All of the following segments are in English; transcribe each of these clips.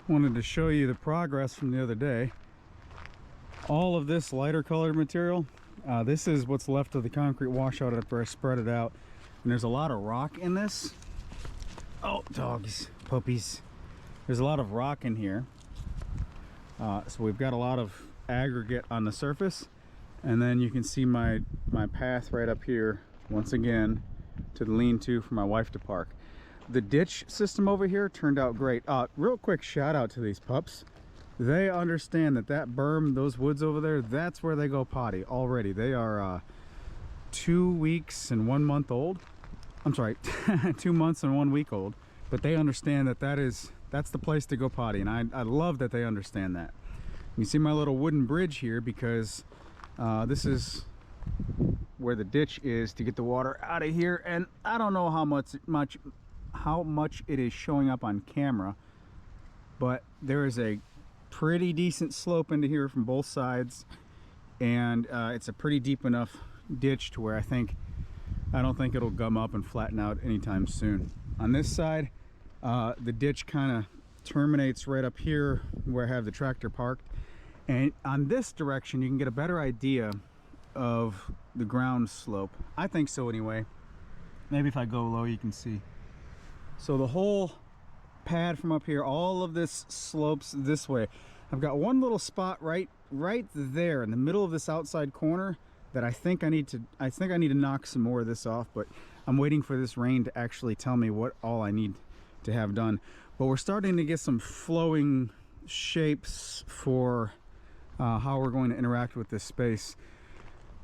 Wanted to show you the progress from the other day. All of this lighter colored material, this is what's left of the concrete washout after I spread it out. And there's a lot of rock in this. Oh, dogs, puppies. There's a lot of rock in here. So we've got a lot of aggregate on the surface. And then you can see my path right up here, once again, to the lean-to for my wife to park. The ditch system over here turned out great. Real quick shout out to these pups. They understand that berm, those woods over there, that's where they go potty already. They are 2 weeks and 1 month old. I'm sorry, 2 months and 1 week old. But they understand that that's the place to go potty, and I love that they understand that. You see my little wooden bridge here because this is where the ditch is to get the water out of here, and I don't know how much it is showing up on camera, but there is a pretty decent slope into here from both sides, and it's a pretty deep enough ditch to where I don't think it'll gum up and flatten out anytime soon. On this side, the ditch kind of terminates right up here where I have the tractor parked, and on this direction you can get a better idea of the ground slope. I think so anyway. Maybe if I go low you can see. So the whole pad from up here, all of this slopes this way. I've got one little spot right there in the middle of this outside corner that I think I need to knock some more of this off, but I'm waiting for this rain to actually tell me what all I need to have done. But we're starting to get some flowing shapes for how we're going to interact with this space.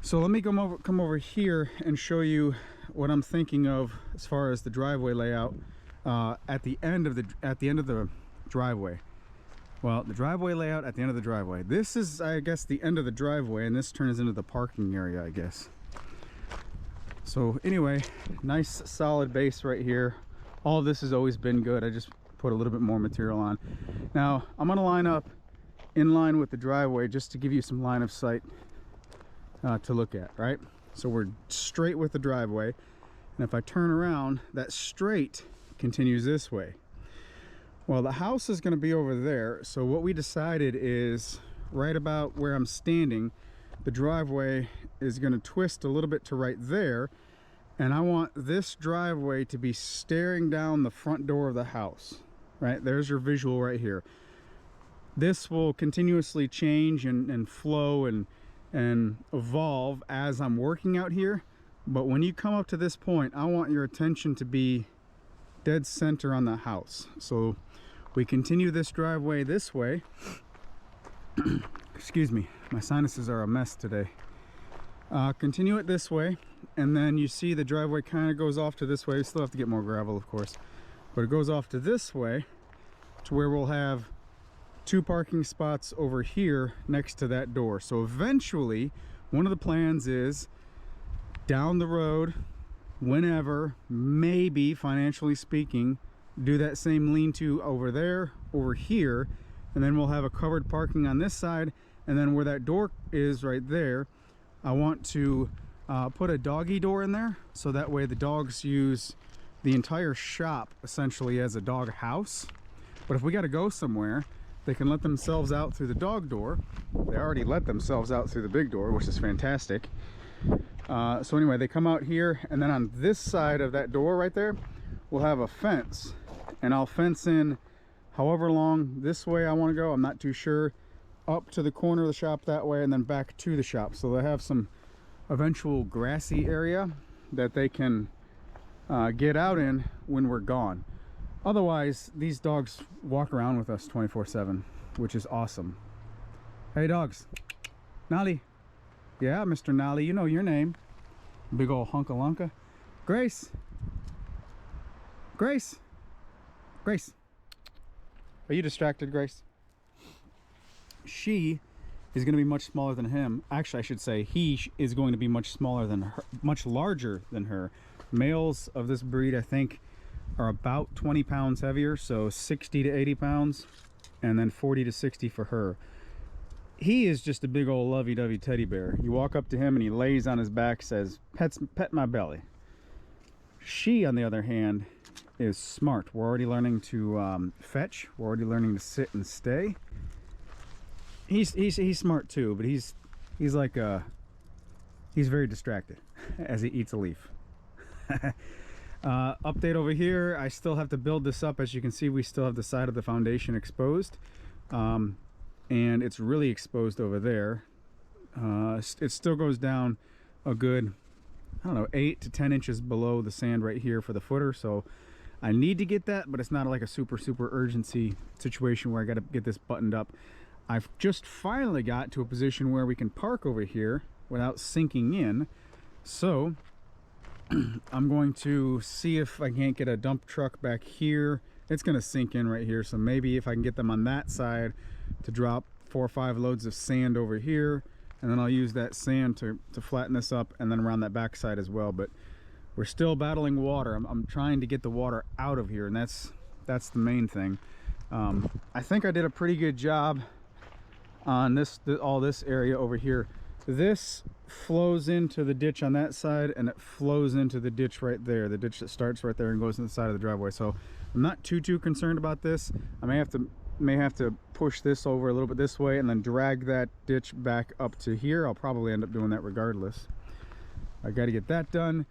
So let me come over here and show you what I'm thinking of as far as the driveway layout at the end of the driveway. Well, the driveway layout at the end of the driveway. This is, I guess, the end of the driveway, and this turns into the parking area, I guess. So anyway, nice solid base right here. All of this has always been good. I just put a little bit more material on. Now I'm going to line up in line with the driveway just to give you some line of sight to look at, right? So we're straight with the driveway, and if I turn around, that straight continues this way. Well, the house is going to be over there, so what we decided is right about where I'm standing, the driveway is going to twist a little bit to right there, and I want this driveway to be staring down the front door of the house. Right there's your visual right here. This will continuously change and flow and evolve as I'm working out here, but when you come up to this point, I want your attention to be dead center on the house. So we continue this driveway this way. Excuse me, my sinuses are a mess today. Continue it this way, and then you see the driveway kind of goes off to this way. We still have to get more gravel, of course, but it goes off to this way to where we'll have 2 parking spots over here next to that door. So eventually, one of the plans is down the road, whenever, maybe financially speaking, do that same lean-to over there, over here, and then we'll have a covered parking on this side, and then where that door is right there, I want to put a doggy door in there, so that way the dogs use the entire shop essentially as a dog house. But if we got to go somewhere, they can let themselves out through the dog door. They already let themselves out through the big door, which is fantastic. So anyway, they come out here, and then on this side of that door right there, we'll have a fence, and I'll fence in however long this way I want to go. I'm not too sure. Up to the corner of the shop that way, and then back to the shop. So they have some eventual grassy area that they can get out in when we're gone. Otherwise, these dogs walk around with us 24/7, which is awesome. Hey dogs. Nolly. Yeah, Mr. Nolly, you know your name. Big old hunkalunka. Grace. Grace. Grace. Are you distracted, Grace? She is going to be much smaller than him. Actually, I should say he is going to be much smaller than her, much larger than her. Males of this breed, I think, are about 20 pounds heavier, so 60 to 80 pounds, and then 40 to 60 for her. He is just a big old lovey-dovey teddy bear. You walk up to him and he lays on his back, says, pet my belly. She, on the other hand, is smart. We're already learning to fetch. We're already learning to sit and stay. He's smart too, but he's like he's very distracted as he eats a leaf. Update over here, I still have to build this up. As you can see, we still have the side of the foundation exposed, and it's really exposed over there. It still goes down a good, I don't know, 8 to 10 inches below the sand right here for the footer, so I need to get that, but it's not like a super urgency situation where I got to get this buttoned up. I've just finally got to a position where we can park over here without sinking in, so I'm going to see if I can't get a dump truck back here. It's going to sink in right here, so maybe if I can get them on that side to drop 4 or 5 loads of sand over here, and then I'll use that sand to flatten this up, and then around that back side as well. But we're still battling water. I'm trying to get the water out of here, and that's the main thing. I think I did a pretty good job on all this area over here. This flows into the ditch on that side, and it flows into the ditch right there, the ditch that starts right there and goes to the side of the driveway. So I'm not too concerned about this. I may have to push this over a little bit this way and then drag that ditch back up to here. I'll probably end up doing that regardless. I got to get that done.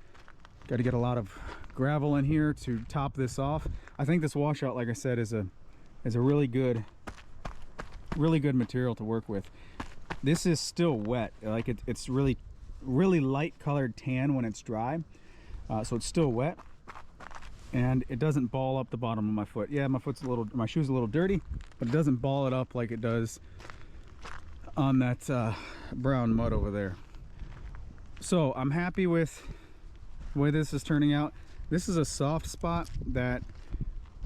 Got to get a lot of gravel in here to top this off. I think this washout, like I said, is a really good material to work with. This is still wet. Like it's really light colored tan when it's dry, so it's still wet, and it doesn't ball up the bottom of my foot. Yeah, my shoe's a little dirty, but it doesn't ball it up like it does on that brown mud over there. So I'm happy with the way this is turning out. This is a soft spot that,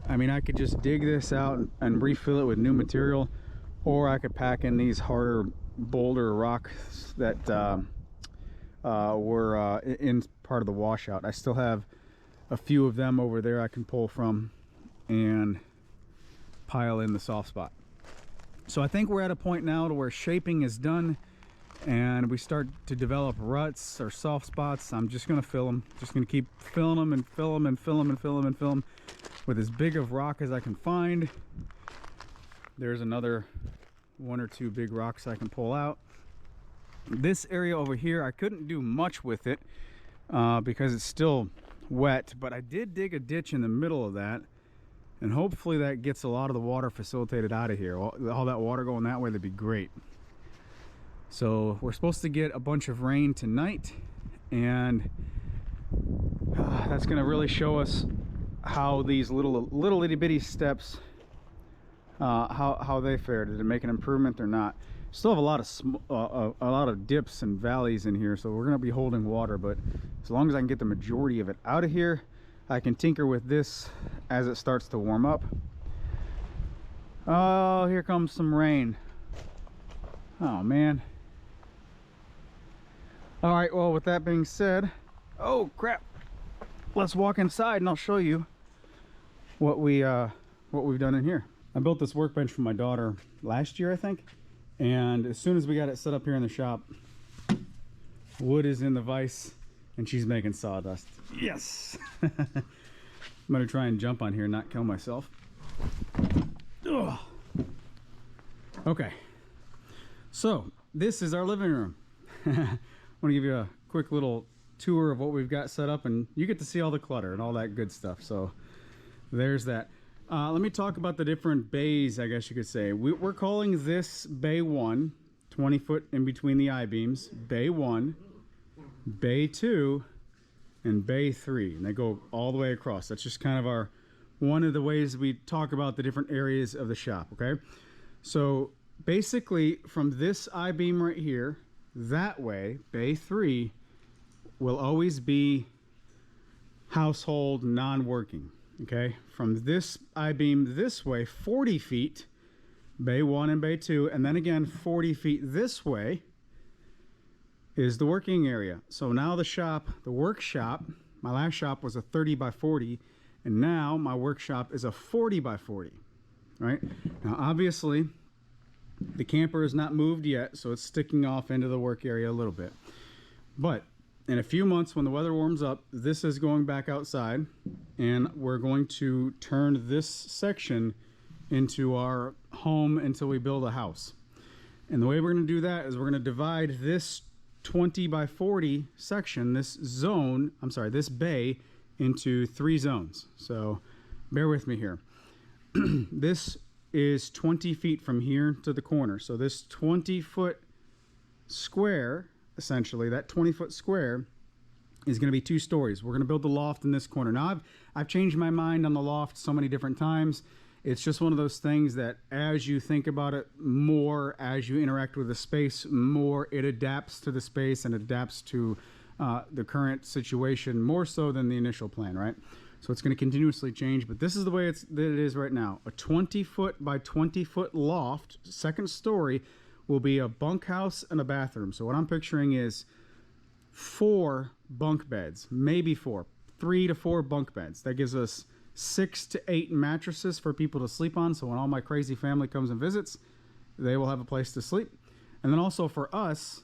I mean, I could just dig this out and refill it with new material, or I could pack in these harder boulder rocks that were in part of the washout. I still have a few of them over there I can pull from and pile in the soft spot. So I think we're at a point now to where shaping is done, and we start to develop ruts or soft spots. I'm just going to fill them. Just going to keep filling them and fill them and fill them and fill them and fill them with as big of rock as I can find. There's another 1 or 2 big rocks I can pull out. This area over here, I couldn't do much with it because it's still wet, but I did dig a ditch in the middle of that, and hopefully that gets a lot of the water facilitated out of here. All that water going that way, that'd be great. So we're supposed to get a bunch of rain tonight, and that's going to really show us how these little itty bitty steps, how they fared. Did it make an improvement or not? Still have a lot of dips and valleys in here, so we're going to be holding water, but as long as I can get the majority of it out of here, I can tinker with this as it starts to warm up. Oh, here comes some rain. Oh man. All right, well, with that being said, oh crap, let's walk inside and I'll show you what we've done in here. I built this workbench for my daughter last year, I think, and as soon as we got it set up here in the shop, wood is in the vise and she's making sawdust. Yes. I'm gonna try and jump on here and not kill myself. Ugh. Okay, so this is our living room. I want to give you a quick little tour of what we've got set up, and you get to see all the clutter and all that good stuff. So there's that. Let me talk about the different bays, I guess you could say. We're calling this bay 1, 20 foot in between the I-beams, bay 1, bay 2, and bay 3, and they go all the way across. That's just kind of one of the ways we talk about the different areas of the shop. Okay, so basically from this I-beam right here, that way, bay 3 will always be household, non-working. Okay, from this I-beam this way, 40 feet, bay 1 and bay 2, and then again 40 feet this way is the working area. So now the workshop, my last shop was a 30 by 40, and now my workshop is a 40 by 40. Right now, obviously the camper is not moved yet, so it's sticking off into the work area a little bit, but in a few months when the weather warms up, this is going back outside, and we're going to turn this section into our home until we build a house. And the way we're going to do that is we're going to divide this 20 by 40 section, this zone, I'm sorry, this bay, into 3 zones. So bear with me here. This is 20 feet from here to the corner. So this 20-foot square, essentially, that 20-foot square is going to be 2 stories. We're going to build the loft in this corner. Now, I've changed my mind on the loft so many different times. It's just one of those things that as you think about it more, as you interact with the space more, it adapts to the space and adapts to the current situation more so than the initial plan, right? So it's going to continuously change, but this is the way that it is right now. A 20-foot by 20-foot loft, second story, will be a bunkhouse and a bathroom. So what I'm picturing is 4 bunk beds, maybe 4, 3 to 4 bunk beds. That gives us 6 to 8 mattresses for people to sleep on. So when all my crazy family comes and visits, they will have a place to sleep. And then also for us,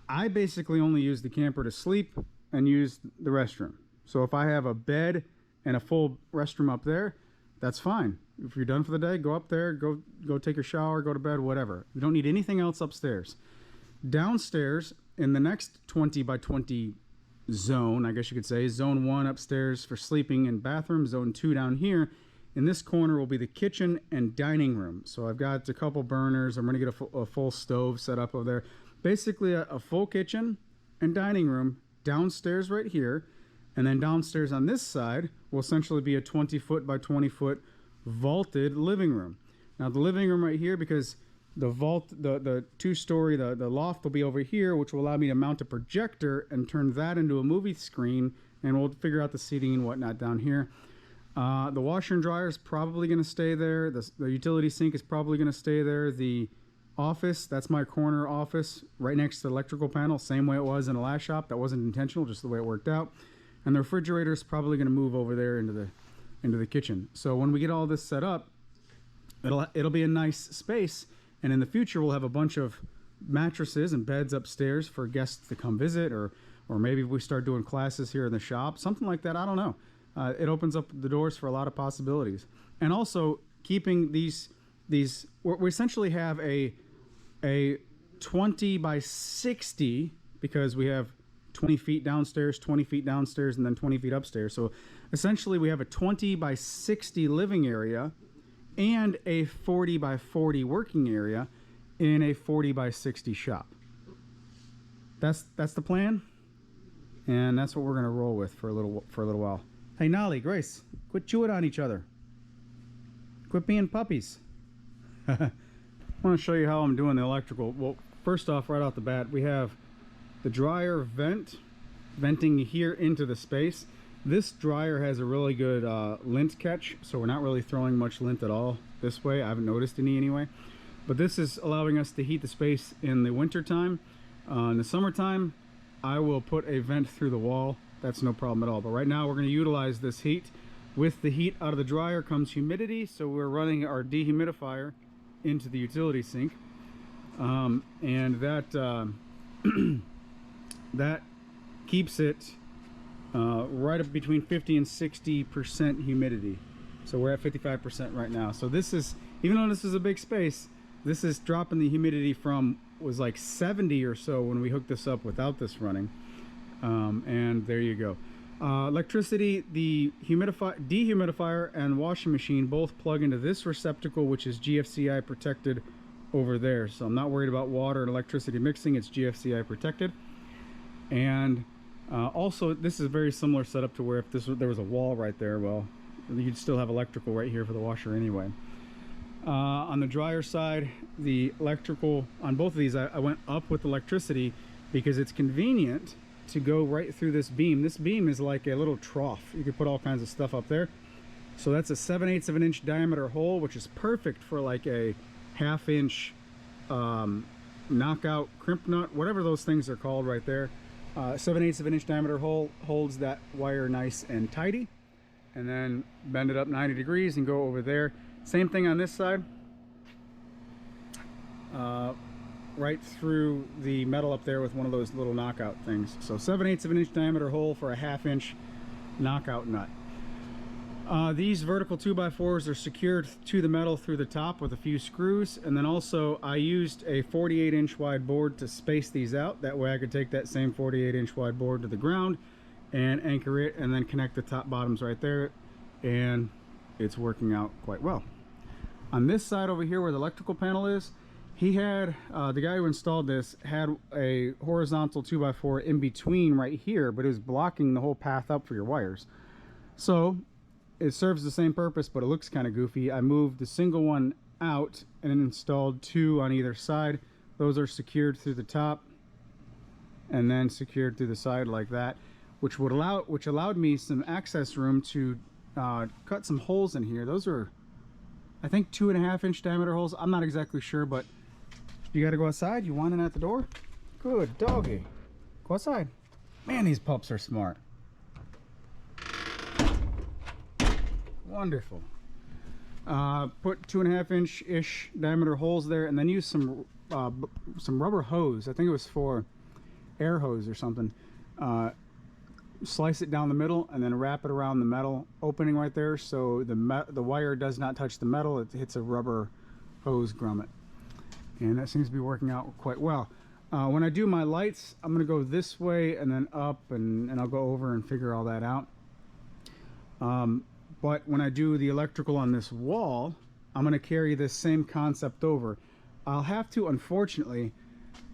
I basically only use the camper to sleep and use the restroom. So if I have a bed and a full restroom up there, that's fine. If you're done for the day, go up there, go take a shower, go to bed, whatever. You don't need anything else upstairs. Downstairs, in the next 20 by 20 zone, I guess you could say, zone 1 upstairs for sleeping and bathroom, zone 2 down here. In this corner will be the kitchen and dining room. So I've got a couple burners. I'm going to get a full stove set up over there. Basically a full kitchen and dining room downstairs right here. And then downstairs on this side will essentially be a 20-foot by 20-foot vaulted living room. Now the living room right here, because the vault, the 2-story, the loft will be over here, which will allow me to mount a projector and turn that into a movie screen, and we'll figure out the seating and whatnot down here. The washer and dryer is probably going to stay there. The utility sink is probably going to stay there. The office, that's my corner office right next to the electrical panel, same way it was in the last shop. That wasn't intentional, just the way it worked out. And the refrigerator is probably going to move over there into the kitchen. So when we get all this set up, it'll be a nice space. And in the future, we'll have a bunch of mattresses and beds upstairs for guests to come visit, or maybe we start doing classes here in the shop, something like that. I don't know. It opens up the doors for a lot of possibilities. And also keeping these we essentially have a 20 by 60, because we have 20 feet downstairs, 20 feet downstairs, and then 20 feet upstairs. So essentially we have a 20 by 60 living area and a 40 by 40 working area in a 40 by 60 shop. That's the plan, and that's what we're gonna roll with for a little while. Hey Nolly, Grace, quit chewing on each other. Quit being puppies. I want to show you how I'm doing the electrical. Well, first off, right off the bat, we have the dryer venting here into the space. This dryer has a really good lint catch, so we're not really throwing much lint at all this way. I haven't noticed any anyway. But this is allowing us to heat the space in the winter time. In the summertime, I will put a vent through the wall. That's no problem at all. But right now, we're going to utilize this heat. With the heat out of the dryer comes humidity, so we're running our dehumidifier into the utility sink, and that that keeps it right up between 50 and 60% humidity. So we're at 55% right now. So this is, even though this is a big space, this is dropping the humidity from, was like 70 or so when we hooked this up without this running. And there you go. Electricity, the dehumidifier and washing machine both plug into this receptacle, which is GFCI protected over there. So I'm not worried about water and electricity mixing. It's GFCI protected. And also, this is a very similar setup to where if there was a wall right there, well, you'd still have electrical right here for the washer anyway. On the dryer side, the electrical on both of these, I went up with electricity because it's convenient to go right through this beam. This beam is like a little trough. You could put all kinds of stuff up there. So that's a 7/8 of an inch diameter hole, which is perfect for like a 1/2 inch knockout crimp nut, whatever those things are called right there. 7/8 of an inch diameter hole holds that wire nice and tidy. And then bend it up 90 degrees and go over there. Same thing on this side. right through the metal up there with one of those little knockout things. So 7/8 of an inch diameter hole for a 1/2 inch knockout nut. These vertical 2x4s are secured to the metal through the top with a few screws, and then also I used a 48-inch wide board to space these out. That way I could take that same 48-inch wide board to the ground and anchor it, and then connect the top bottoms right there, and it's working out quite well. On this side over here where the electrical panel is, he had the guy who installed this had a horizontal 2x4 in between right here, but it was blocking the whole path up for your wires. So it serves the same purpose, but it looks kind of goofy. I moved the single one out and installed 2 on either side. Those are secured through the top and then secured through the side like that, which allowed me some access room to cut some holes in here. Those are, I think, 2.5 inch diameter holes. I'm not exactly sure, but you got to go outside. You whining at the door? Good doggy. Go outside. Man, these pups are smart. Wonderful. Put 2.5 inch-ish diameter holes there, and then use some rubber hose. I think it was for air hose or something. Slice it down the middle and then wrap it around the metal opening right there, so the wire does not touch the metal. It hits a rubber hose grommet, and that seems to be working out quite well. When I do my lights, I'm going to go this way and then up, and I'll go over and figure all that out. But when I do the electrical on this wall, I'm going to carry this same concept over. I'll have to, unfortunately,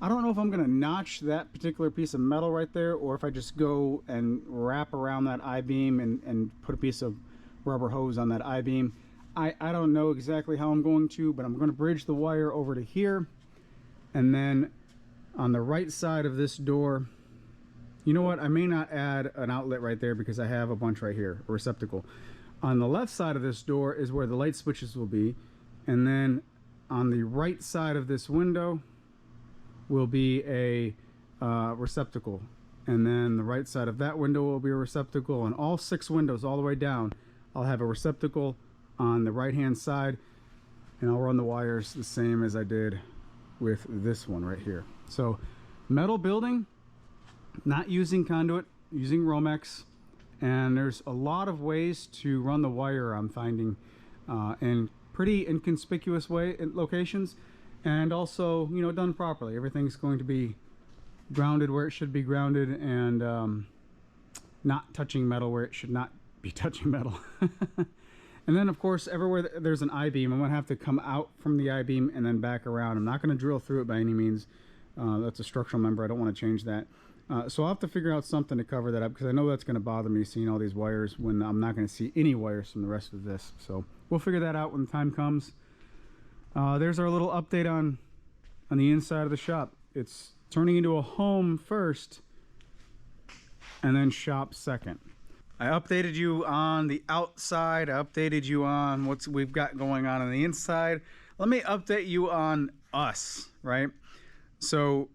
I don't know if I'm going to notch that particular piece of metal right there, or if I just go and wrap around that I-beam and put a piece of rubber hose on that I-beam. I don't know exactly how I'm going to, but I'm going to bridge the wire over to here. And then on the right side of this door, you know what, I may not add an outlet right there because I have a bunch right here, a receptacle. On the left side of this door is where the light switches will be, and then on the right side of this window will be a receptacle, and then the right side of that window will be a receptacle, and all 6 windows all the way down I'll have a receptacle on the right hand side, and I'll run the wires the same as I did with this one right here. So metal building, not using conduit, using Romex. And there's a lot of ways to run the wire, I'm finding, in pretty inconspicuous locations, and also, you know, done properly. Everything's going to be grounded where it should be grounded, and not touching metal where it should not be touching metal. And then, of course, everywhere there's an I-beam, I'm going to have to come out from the I-beam and then back around. I'm not going to drill through it by any means. That's a structural member. I don't want to change that. So I'll have to figure out something to cover that up, because I know that's going to bother me, seeing all these wires when I'm not going to see any wires from the rest of this. So we'll figure that out when the time comes. There's our little update on the inside of the shop. It's turning into a home first and then shop second. I updated you on the outside. I updated you on what we've got going on the inside. Let me update you on us, right? So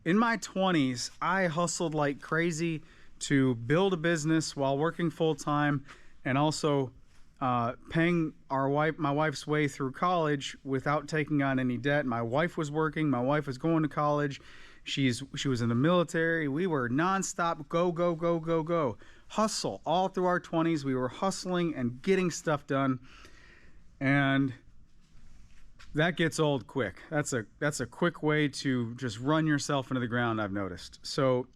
in my 20s, I hustled like crazy to build a business while working full-time, and also paying my wife's way through college without taking on any debt. My wife was working. My wife was going to college. She was in the military. We were nonstop go, go, go, go, go. Hustle all through our 20s. We were hustling and getting stuff done, and that gets old quick. That's a quick way to just run yourself into the ground, I've noticed. So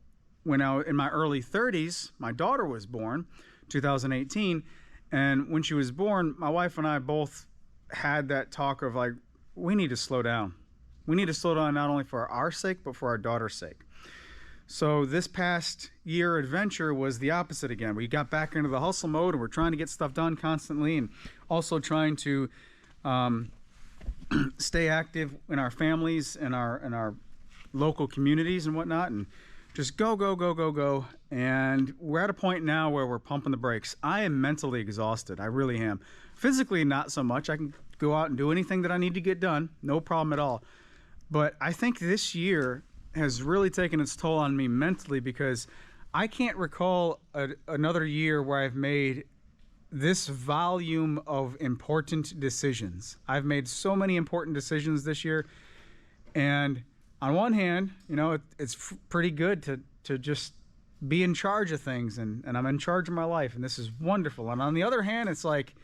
when I was in my early 30s, my daughter was born, 2018, and when she was born, my wife and I both had that talk of like, we need to slow down. We need to slow down, not only for our sake, but for our daughter's sake. So this past year adventure was the opposite again. We got back into the hustle mode, and we're trying to get stuff done constantly, and also trying to stay active in our families and our local communities and whatnot, and just go, go, go, go, go. And we're at a point now where we're pumping the brakes. I am mentally exhausted. I really am. Physically, not so much. I can go out and do anything that I need to get done. No problem at all. But I think this year has really taken its toll on me mentally, because I can't recall another year where I've made this volume of important decisions. I've made so many important decisions this year, and on one hand, you know, it's pretty good to just be in charge of things, and I'm in charge of my life, and this is wonderful. And on the other hand, it's like,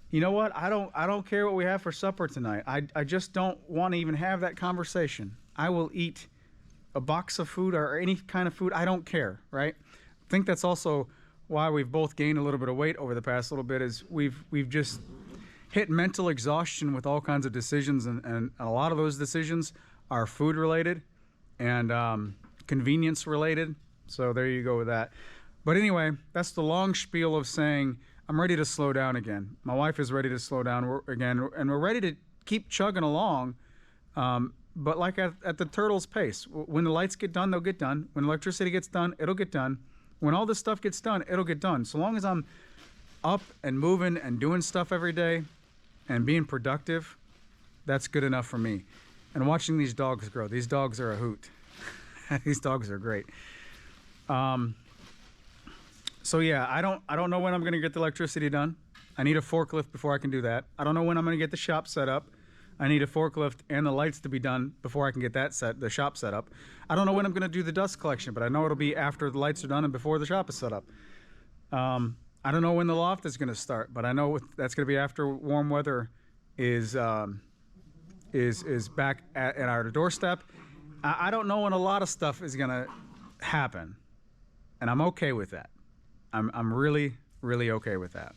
you know what? I don't care what we have for supper tonight. I just don't want to even have that conversation. I will eat a box of food or any kind of food. I don't care, right? I think that's also why we've both gained a little bit of weight over the past little bit, is we've just hit mental exhaustion with all kinds of decisions, and a lot of those decisions are food related and convenience related. So there you go with that. But anyway, that's the long spiel of saying I'm ready to slow down again. My wife is ready to slow down again, and we're ready to keep chugging along, but like at the turtle's pace. When the lights get done, they'll get done. When electricity gets done, it'll get done. When all this stuff gets done, it'll get done. So long as I'm up and moving and doing stuff every day and being productive, that's good enough for me. And watching these dogs grow. These dogs are a hoot. These dogs are great. So yeah, I don't know when I'm gonna get the electricity done. I need a forklift before I can do that. I don't know when I'm gonna get the shop set up. I need a forklift and the lights to be done before I can get the shop set up. I don't know when I'm gonna do the dust collection, but I know it'll be after the lights are done and before the shop is set up. I don't know when the loft is gonna start, but I know that's gonna be after warm weather is back at our doorstep. I don't know when a lot of stuff is gonna happen, and I'm okay with that. I'm really, really okay with that.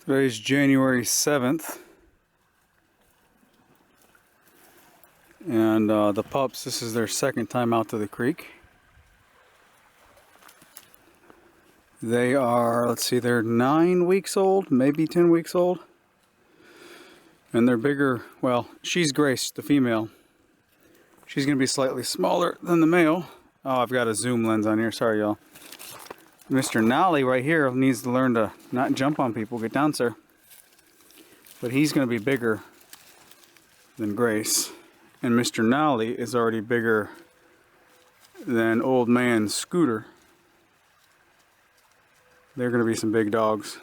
Today's January 7th. And the pups, this is their second time out to the creek. They are, let's see, they're 9 weeks old, maybe 10 weeks old. And they're bigger, well, she's Grace, the female. She's gonna be slightly smaller than the male. Oh, I've got a zoom lens on here, sorry y'all. Mr. Nolly right here needs to learn to not jump on people. Get down, sir. But he's going to be bigger than Grace. And Mr. Nolly is already bigger than old man Scooter. They're going to be some big dogs.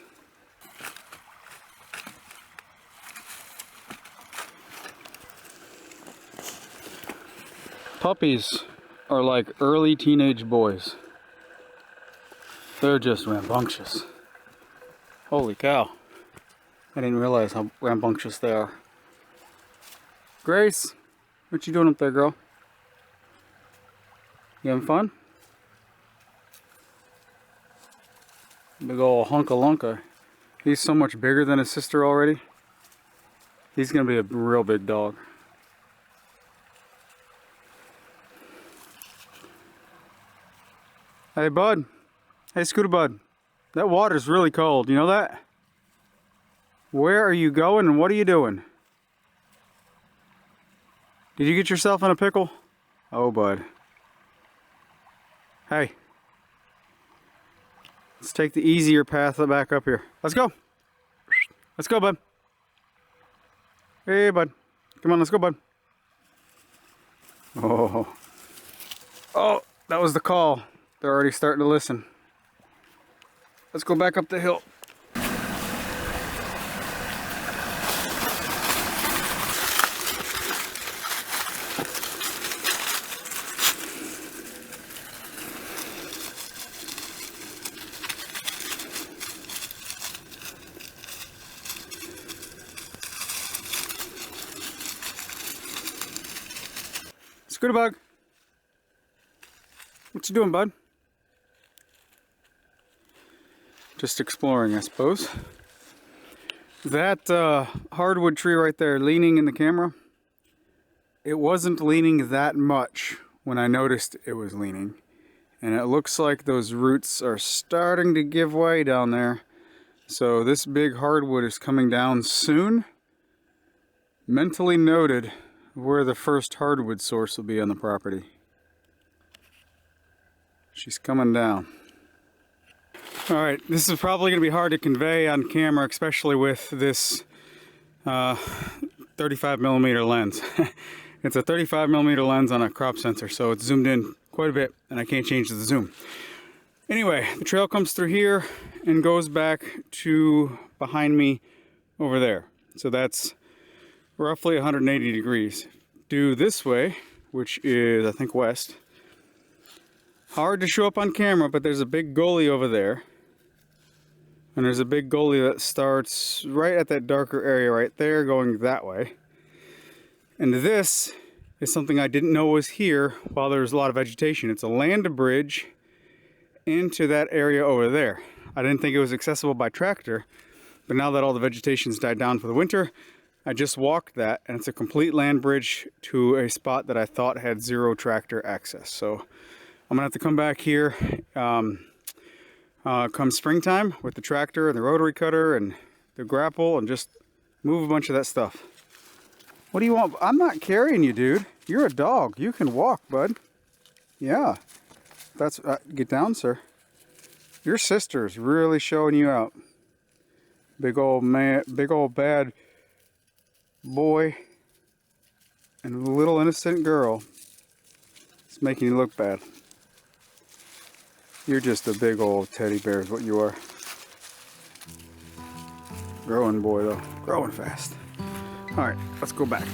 Puppies are like early teenage boys. They're just rambunctious. Holy cow. I didn't realize how rambunctious they are. Grace, what you doing up there, girl? You having fun? Big ol' hunka lunka. He's so much bigger than his sister already. He's gonna be a real big dog. Hey, bud. Hey, Scooter Bud, that water's really cold, you know that? Where are you going and what are you doing? Did you get yourself in a pickle? Oh, bud. Hey. Let's take the easier path back up here. Let's go. Let's go, bud. Hey, bud. Come on, let's go, bud. Oh. Oh, that was the call. They're already starting to listen. Let's go back up the hill. Scooter Bug. What you doing, bud? Just exploring, I suppose. That hardwood tree right there leaning in the camera, it wasn't leaning that much when I noticed it was leaning. And it looks like those roots are starting to give way down there. So this big hardwood is coming down soon. Mentally noted where the first hardwood source will be on the property. She's coming down. Alright, this is probably going to be hard to convey on camera, especially with this 35mm lens. It's a 35mm lens on a crop sensor, so it's zoomed in quite a bit and I can't change the zoom. Anyway, the trail comes through here and goes back to behind me over there. So that's roughly 180 degrees. due this way, which is, I think, west. Hard to show up on camera, but there's a big gully over there. And there's a big gully that starts right at that darker area right there, going that way. And this is something I didn't know was here while there was a lot of vegetation. It's a land bridge into that area over there. I didn't think it was accessible by tractor, but now that all the vegetation's died down for the winter, I just walked that, and it's a complete land bridge to a spot that I thought had zero tractor access. So I'm gonna have to come back here come springtime with the tractor and the rotary cutter and the grapple and just move a bunch of that stuff. What do you want? I'm not carrying you, dude. You're a dog. You can walk, bud. Yeah. That's get down, sir. Your sister's really showing you out. Big old man, big old bad boy and a little innocent girl. It's making you look bad. You're just a big old teddy bear is what you are. Growing boy though, growing fast. All right, let's go back.